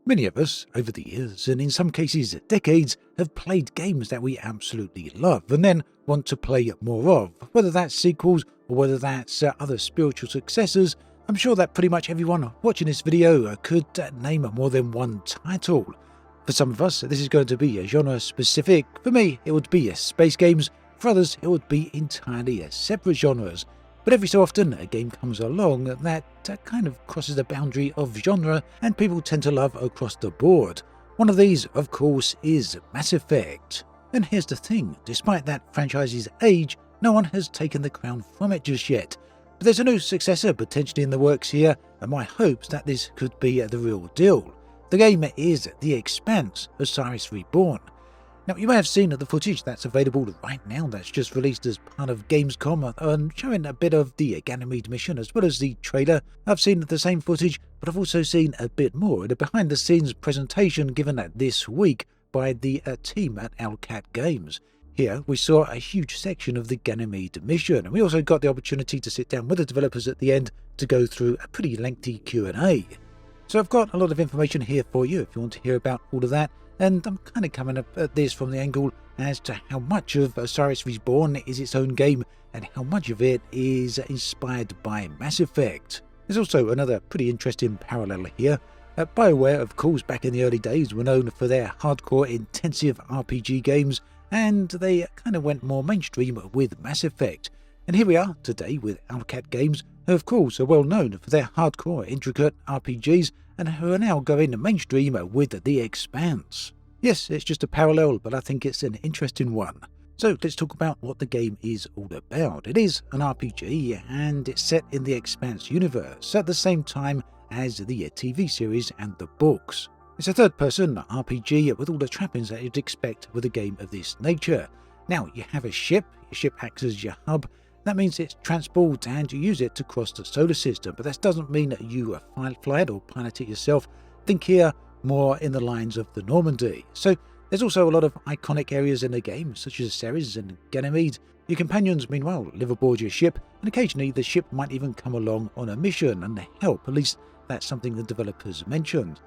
Many of us, over the years, and in some cases decades, have played games that we absolutely love and then want to play more of, whether that's sequels or whether that's other spiritual successors. I'm sure that pretty much everyone watching this video could name more than one title. For some of us, this is going to be genre specific. For me, it would be space games. For others, it would be entirely separate genres. But every so often, a game comes along that kind of crosses the boundary of genre and people tend to love across the board. One of these, of course, is Mass Effect. And here's the thing, despite that franchise's age, no one has taken the crown from it just yet. But there's a new successor potentially in the works here, and my hopes that this could be the real deal. The game is The Expanse, Osiris Reborn. Now, you may have seen the footage that's available right now that's just released as part of Gamescom and showing a bit of the Ganymede mission as well as the trailer. I've seen the same footage, but I've also seen a bit more in a behind-the-scenes presentation given this week by the team at Owlcat Games. Here, we saw a huge section of the Ganymede mission, and we also got the opportunity to sit down with the developers at the end to go through a pretty lengthy Q&A. So I've got a lot of information here for you if you want to hear about all of that. And I'm kind of coming up at this from the angle as to how much of Osiris Reborn is its own game and how much of it is inspired by Mass Effect. There's also another pretty interesting parallel here. BioWare, of course, back in the early days were known for their hardcore intensive RPG games, and they kind of went more mainstream with Mass Effect. And here we are today with Owlcat Games, who of course are well known for their hardcore intricate RPGs and who are now going mainstream with The Expanse. Yes, it's just a parallel, but I think it's an interesting one. So let's talk about what the game is all about. It is an RPG and it's set in the Expanse universe at the same time as the TV series and the books. It's a third-person RPG with all the trappings that you'd expect with a game of this nature. Now, you have a ship, your ship acts as your hub. That means it's transport and you use it to cross the solar system, but that doesn't mean that you fly it or pilot it yourself. Think here more in the lines of the Normandy. So there's also a lot of iconic areas in the game, such as Ceres and Ganymede. Your companions, meanwhile, live aboard your ship, and occasionally the ship might even come along on a mission and help. At least that's something the developers mentioned.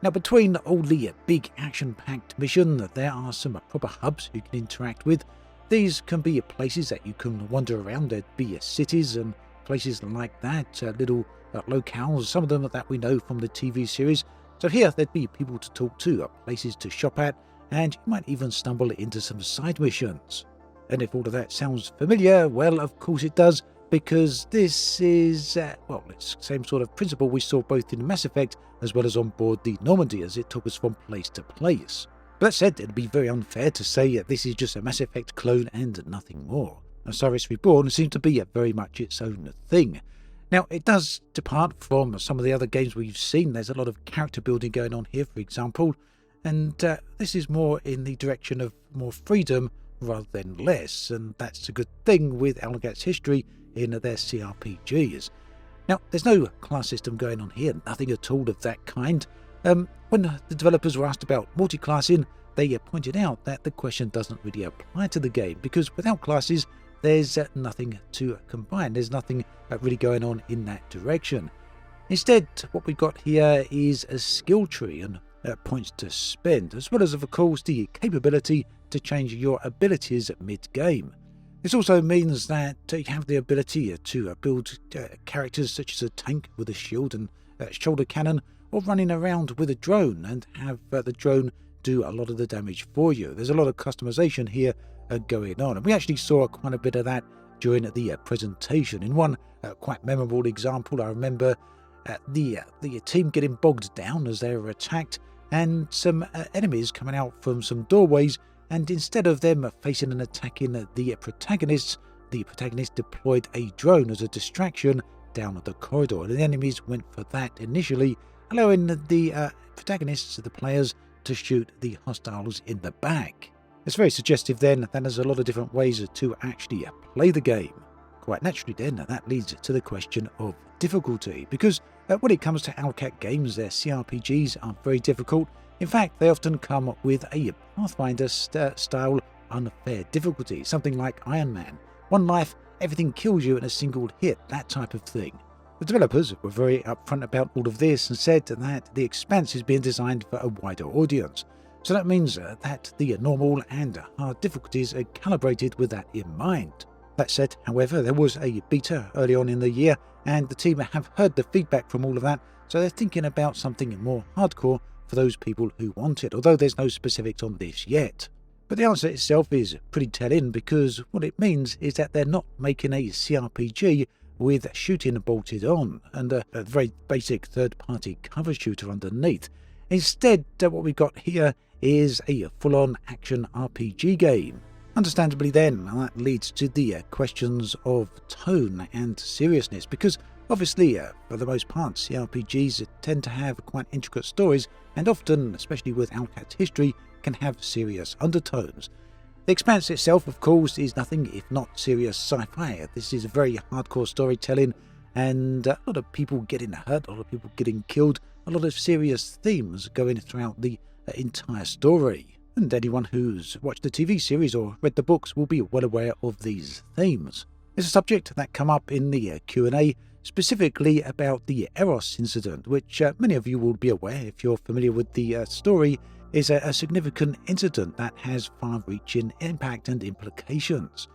Now, between all the big action-packed mission, there are some proper hubs you can interact with. These can be places that you can wander around. There'd be cities and places like that, little locales, some of them that we know from the TV series. So here there'd be people to talk to, places to shop at, and you might even stumble into some side missions. And if all of that sounds familiar, well, of course it does, because this is, it's the same sort of principle we saw both in Mass Effect as well as on board the Normandy as it took us from place to place. But that said, it'd be very unfair to say this is just a Mass Effect clone and nothing more. Osiris Reborn seems to be very much its own thing. Now, it does depart from some of the other games we've seen. There's a lot of character building going on here, for example, and this is more in the direction of more freedom rather than less, and that's a good thing with Owlcat's history in their CRPGs. Now, there's no class system going on here, nothing at all of that kind. When the developers were asked about multi-classing, they pointed out that the question doesn't really apply to the game, because without classes, there's nothing to combine. There's nothing really going on in that direction. Instead, what we've got here is a skill tree and points to spend, as well as, of course, the capability to change your abilities mid-game. This also means that you have the ability to build characters such as a tank with a shield and shoulder cannon, or running around with a drone and have the drone do a lot of the damage for you. There's a lot of customization here going on, and we actually saw quite a bit of that during the presentation. In one quite memorable example, I remember the team getting bogged down as they were attacked, and some enemies coming out from some doorways, and instead of them facing and attacking the protagonist deployed a drone as a distraction down the corridor, and the enemies went for that initially, allowing the protagonists, the players, to shoot the hostiles in the back. It's very suggestive then that there's a lot of different ways to actually play the game. Quite naturally then, that leads to the question of difficulty, because when it comes to Owlcat games, their CRPGs are very difficult. In fact, they often come with a Pathfinder-style unfair difficulty, something like Iron Man. One life, everything kills you in a single hit, that type of thing. The developers were very upfront about all of this and said that the Expanse is being designed for a wider audience. So that means that the normal and hard difficulties are calibrated with that in mind. That said, however, there was a beta early on in the year, and the team have heard the feedback from all of that, so they're thinking about something more hardcore for those people who want it, although there's no specifics on this yet. But the answer itself is pretty telling, because what it means is that they're not making a CRPG with shooting bolted on and a very basic third-party cover shooter underneath. Instead, what we've got here is a full-on action RPG game. Understandably then, that leads to the questions of tone and seriousness, because obviously, for the most part, CRPGs tend to have quite intricate stories, and often, especially with Outcast history, can have serious undertones. The Expanse itself, of course, is nothing if not serious sci-fi. This is a very hardcore storytelling, and a lot of people getting hurt, a lot of people getting killed, a lot of serious themes going throughout the entire story. And anyone who's watched the TV series or read the books will be well aware of these themes. It's a subject that come up in the Q&A, specifically about the Eros incident, which many of you will be aware if you're familiar with the story, is a significant incident that has far-reaching impact and implications.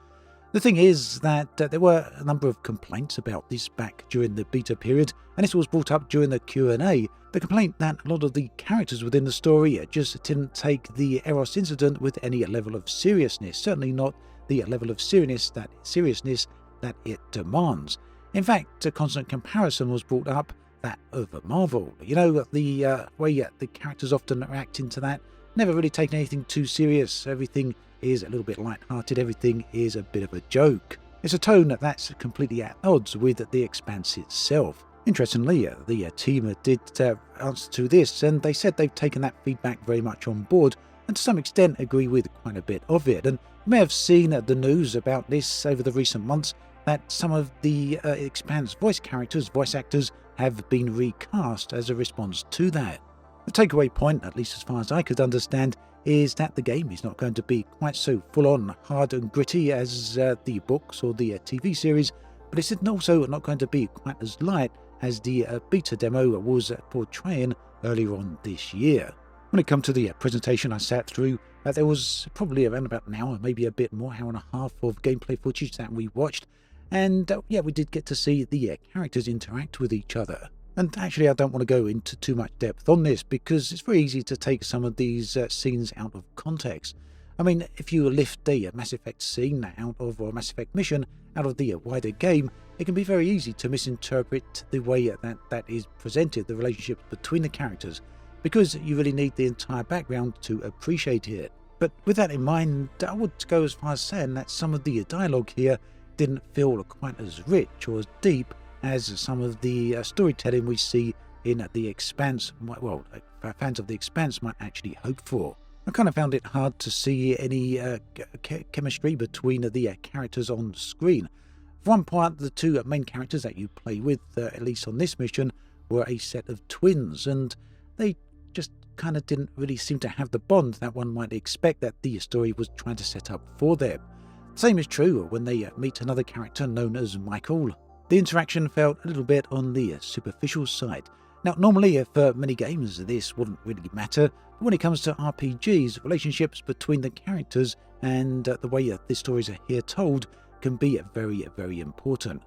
The thing is that there were a number of complaints about this back during the beta period, and this was brought up during the Q&A. The complaint that a lot of the characters within the story just didn't take the Eros incident with any level of seriousness, certainly not the level of seriousness that it demands. In fact, a constant comparison was brought up, that of Marvel. You know, the way the characters often react into that, never really taking anything too serious. Everything is a little bit light-hearted, everything is a bit of a joke. It's a tone that's completely at odds with the Expanse itself. Interestingly, the team did answer to this, and they said they've taken that feedback very much on board, and to some extent agree with quite a bit of it. And you may have seen the news about this over the recent months, that some of the Expanse voice actors, have been recast as a response to that. The takeaway point, at least as far as I could understand, is that the game is not going to be quite so full-on hard and gritty as the books or the TV series, but it's also not going to be quite as light as the beta demo was portraying earlier on this year. When it comes to the presentation I sat through, there was probably around about an hour, maybe a bit more, hour and a half of gameplay footage that we watched, and we did get to see the characters interact with each other. And actually, I don't want to go into too much depth on this, because it's very easy to take some of these scenes out of context. I mean, if you lift a Mass Effect scene out of, or a Mass Effect mission out of the wider game, it can be very easy to misinterpret the way that is presented, the relationships between the characters, because you really need the entire background to appreciate it. But with that in mind, I would go as far as saying that some of the dialogue here didn't feel quite as rich or as deep as some of the storytelling we see in the Expanse, well, fans of the Expanse might actually hope for. I kind of found it hard to see any chemistry between the characters on screen. For one part, the two main characters that you play with, at least on this mission, were a set of twins, and they just kind of didn't really seem to have the bond that one might expect that the story was trying to set up for them. The same is true when they meet another character known as Michael. The interaction felt a little bit on the superficial side. Now, normally for many games this wouldn't really matter, but when it comes to RPGs, relationships between the characters and the way the stories are here told can be very, very important.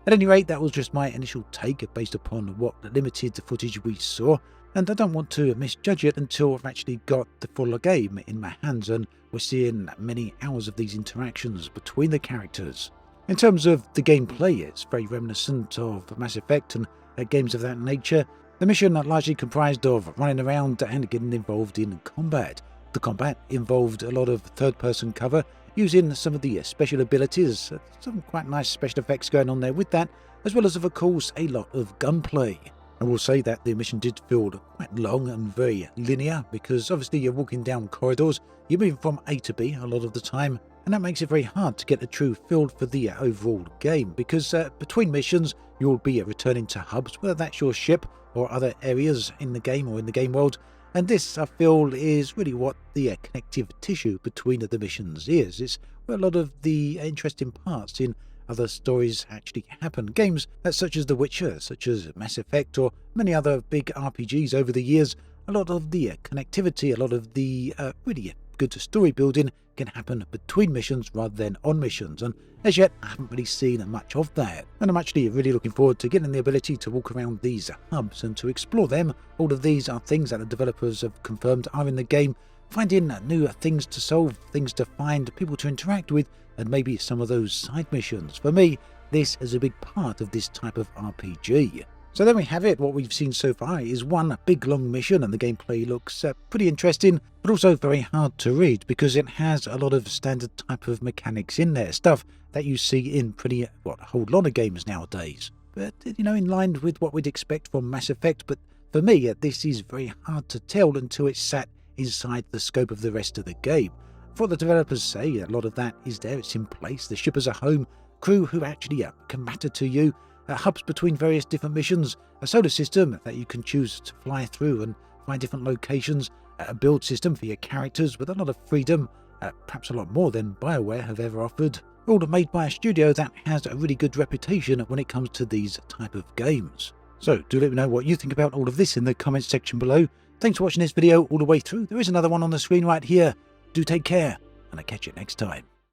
At any rate, that was just my initial take based upon what limited footage we saw, and I don't want to misjudge it until I've actually got the full game in my hands and we're seeing many hours of these interactions between the characters. In terms of the gameplay, it's very reminiscent of Mass Effect and games of that nature. The mission largely comprised of running around and getting involved in combat. The combat involved a lot of third-person cover, using some of the special abilities, some quite nice special effects going on there with that, as well as, of course, a lot of gunplay. I will say that the mission did feel quite long and very linear, because obviously you're walking down corridors, you're moving from A to B a lot of the time, and that makes it very hard to get a true feel for the overall game, because between missions you'll be returning to hubs, whether that's your ship or other areas in the game or in the game world, and this, I feel, is really what the connective tissue between the missions is. It's where a lot of the interesting parts in other stories actually happen. Games such as The Witcher, such as Mass Effect, or many other big RPGs over the years, a lot of the connectivity, a lot of the really good story building can happen between missions rather than on missions, and as yet I haven't really seen much of that. And I'm actually really looking forward to getting the ability to walk around these hubs and to explore them. All of these are things that the developers have confirmed are in the game, finding new things to solve, things to find, people to interact with, and maybe some of those side missions. For me, this is a big part of this type of RPG. So there we have it. What we've seen so far is one big long mission, and the gameplay looks pretty interesting, but also very hard to read because it has a lot of standard type of mechanics in there, stuff that you see in pretty, a whole lot of games nowadays. But, in line with what we'd expect from Mass Effect, but for me, this is very hard to tell until it's sat inside the scope of the rest of the game. For what the developers say, a lot of that is there, it's in place, the ship as a home, crew who actually can matter to you, hubs between various different missions, a solar system that you can choose to fly through and find different locations, a build system for your characters with a lot of freedom, perhaps a lot more than BioWare have ever offered, all made by a studio that has a really good reputation when it comes to these type of games. So do let me know what you think about all of this in the comments section below. Thanks for watching this video all the way through. There is another one on the screen right here. Do take care, and I'll catch you next time.